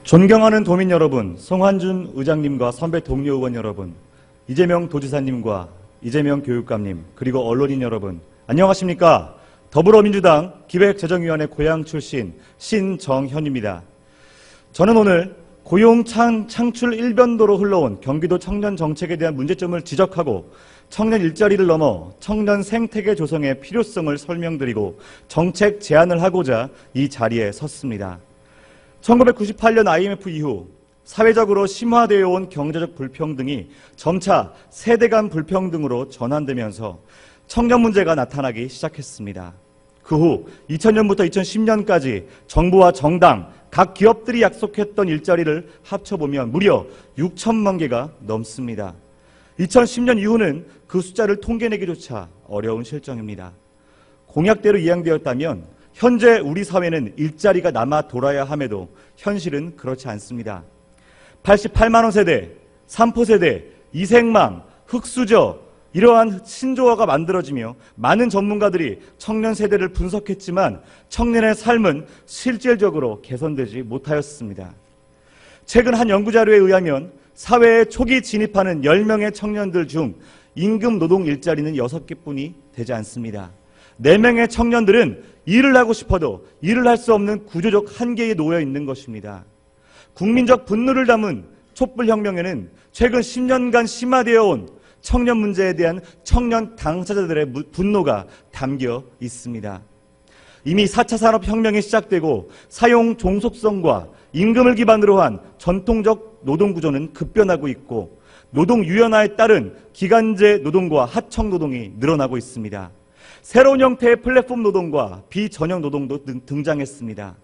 존경하는 도민 여러분, 송환준 의장님과 선배 동료 의원 여러분, 이재명 도지사님과 이재명 교육감님, 그리고 언론인 여러분, 안녕하십니까? 더불어민주당 기획재정위원회 고향 출신 신정현입니다. 저는 오늘 고용 창출 일변도로 흘러온 경기도 청년 정책에 대한 문제점을 지적하고 청년 일자리를 넘어 청년 생태계 조성의 필요성을 설명드리고 정책 제안을 하고자 이 자리에 섰습니다. 1998년 IMF 이후 사회적으로 심화되어 온 경제적 불평등이 점차 세대 간 불평등으로 전환되면서 청년 문제가 나타나기 시작했습니다. 그 후 2000년부터 2010년까지 정부와 정당, 각 기업들이 약속했던 일자리를 합쳐보면 무려 6천만 개가 넘습니다. 2010년 이후는 그 숫자를 통계내기조차 어려운 실정입니다. 공약대로 이행되었다면 현재 우리 사회는 일자리가 남아 돌아야 함에도 현실은 그렇지 않습니다. 88만 원 세대, 3포 세대, 이생망, 흑수저 이러한 신조어가 만들어지며 많은 전문가들이 청년 세대를 분석했지만 청년의 삶은 실질적으로 개선되지 못하였습니다. 최근 한 연구자료에 의하면 사회에 초기 진입하는 10명의 청년들 중 임금 노동 일자리는 6개뿐이 되지 않습니다. 4명의 청년들은 일을 하고 싶어도 일을 할 수 없는 구조적 한계에 놓여 있는 것입니다. 국민적 분노를 담은 촛불혁명에는 최근 10년간 심화되어 온 청년 문제에 대한 청년 당사자들의 분노가 담겨 있습니다. 이미 4차 산업혁명이 시작되고 사용 종속성과 임금을 기반으로 한 전통적 노동구조는 급변하고 있고 노동 유연화에 따른 기간제 노동과 하청 노동이 늘어나고 있습니다. 새로운 형태의 플랫폼 노동과 비전형 노동도 등장했습니다.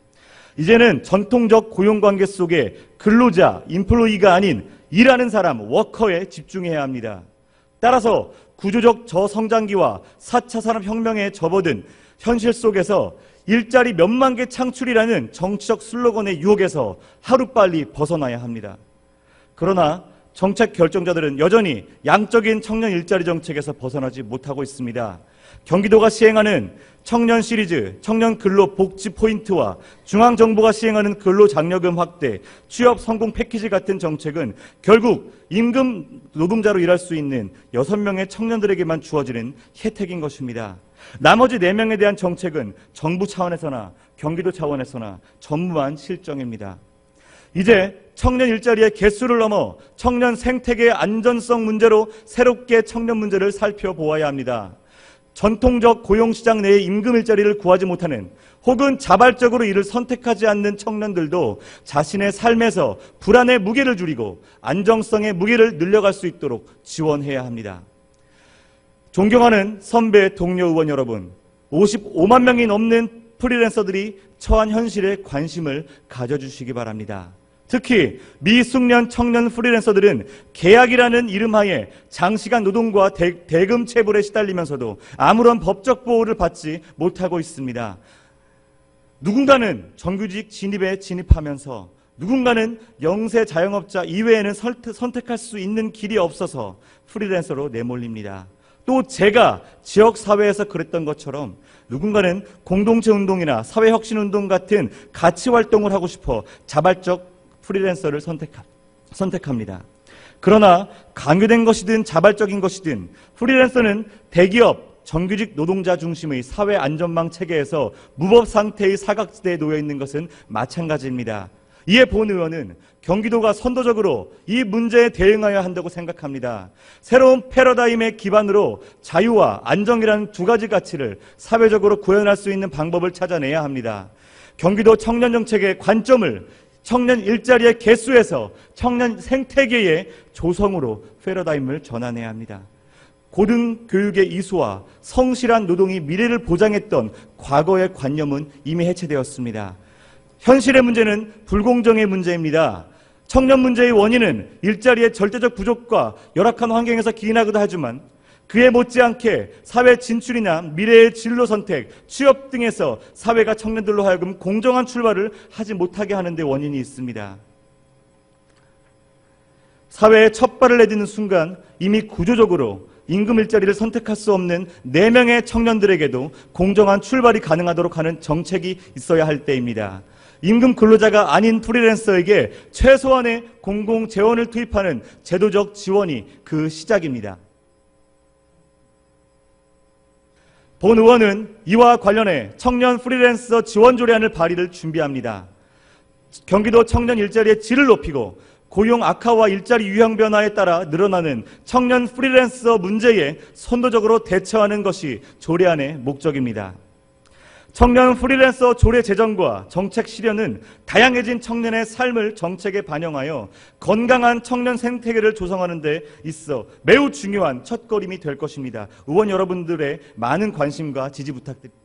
이제는 전통적 고용관계 속에 근로자, 인플로이가 아닌 일하는 사람, 워커에 집중해야 합니다. 따라서 구조적 저성장기와 4차 산업혁명에 접어든 현실 속에서 일자리 몇만 개 창출이라는 정치적 슬로건의 유혹에서 하루빨리 벗어나야 합니다. 그러나 정책 결정자들은 여전히 양적인 청년 일자리 정책에서 벗어나지 못하고 있습니다. 경기도가 시행하는 청년 시리즈, 청년 근로 복지 포인트와 중앙정부가 시행하는 근로장려금 확대, 취업 성공 패키지 같은 정책은 결국 임금 노동자로 일할 수 있는 6명의 청년들에게만 주어지는 혜택인 것입니다. 나머지 4명에 대한 정책은 정부 차원에서나 경기도 차원에서나 전무한 실정입니다. 이제 청년 일자리의 개수를 넘어 청년 생태계의 안전성 문제로 새롭게 청년 문제를 살펴보아야 합니다. 전통적 고용시장 내의 임금 일자리를 구하지 못하는 혹은 자발적으로 이를 선택하지 않는 청년들도 자신의 삶에서 불안의 무게를 줄이고 안정성의 무게를 늘려갈 수 있도록 지원해야 합니다. 존경하는 선배 동료 의원 여러분, 55만 명이 넘는 프리랜서들이 처한 현실에 관심을 가져주시기 바랍니다. 특히 미숙련 청년 프리랜서들은 계약이라는 이름하에 장시간 노동과 대금 체불에 시달리면서도 아무런 법적 보호를 받지 못하고 있습니다. 누군가는 정규직 진입에 진입하면서 누군가는 영세 자영업자 이외에는 선택할 수 있는 길이 없어서 프리랜서로 내몰립니다. 또 제가 지역사회에서 그랬던 것처럼 누군가는 공동체 운동이나 사회혁신운동 같은 가치활동을 하고 싶어 자발적 프리랜서를 선택합니다. 그러나 강요된 것이든 자발적인 것이든 프리랜서는 대기업, 정규직 노동자 중심의 사회 안전망 체계에서 무법 상태의 사각지대에 놓여 있는 것은 마찬가지입니다. 이에 본 의원은 경기도가 선도적으로 이 문제에 대응해야 한다고 생각합니다. 새로운 패러다임의 기반으로 자유와 안정이라는 두 가지 가치를 사회적으로 구현할 수 있는 방법을 찾아내야 합니다. 경기도 청년 정책의 관점을 청년 일자리의 개수에서 청년 생태계의 조성으로 패러다임을 전환해야 합니다. 고등교육의 이수와 성실한 노동이 미래를 보장했던 과거의 관념은 이미 해체되었습니다. 현실의 문제는 불공정의 문제입니다. 청년 문제의 원인은 일자리의 절대적 부족과 열악한 환경에서 기인하기도 하지만 그에 못지않게 사회 진출이나 미래의 진로 선택, 취업 등에서 사회가 청년들로 하여금 공정한 출발을 하지 못하게 하는 데 원인이 있습니다. 사회에 첫 발을 내딛는 순간 이미 구조적으로 임금 일자리를 선택할 수 없는 4명의 청년들에게도 공정한 출발이 가능하도록 하는 정책이 있어야 할 때입니다. 임금 근로자가 아닌 프리랜서에게 최소한의 공공 재원을 투입하는 제도적 지원이 그 시작입니다. 본 의원은 이와 관련해 청년 프리랜서 지원 조례안을 발의를 준비합니다. 경기도 청년 일자리의 질을 높이고 고용 악화와 일자리 유형 변화에 따라 늘어나는 청년 프리랜서 문제에 선도적으로 대처하는 것이 조례안의 목적입니다. 청년 프리랜서 조례 제정과 정책 실현은 다양해진 청년의 삶을 정책에 반영하여 건강한 청년 생태계를 조성하는 데 있어 매우 중요한 첫걸음이 될 것입니다. 의원 여러분들의 많은 관심과 지지 부탁드립니다.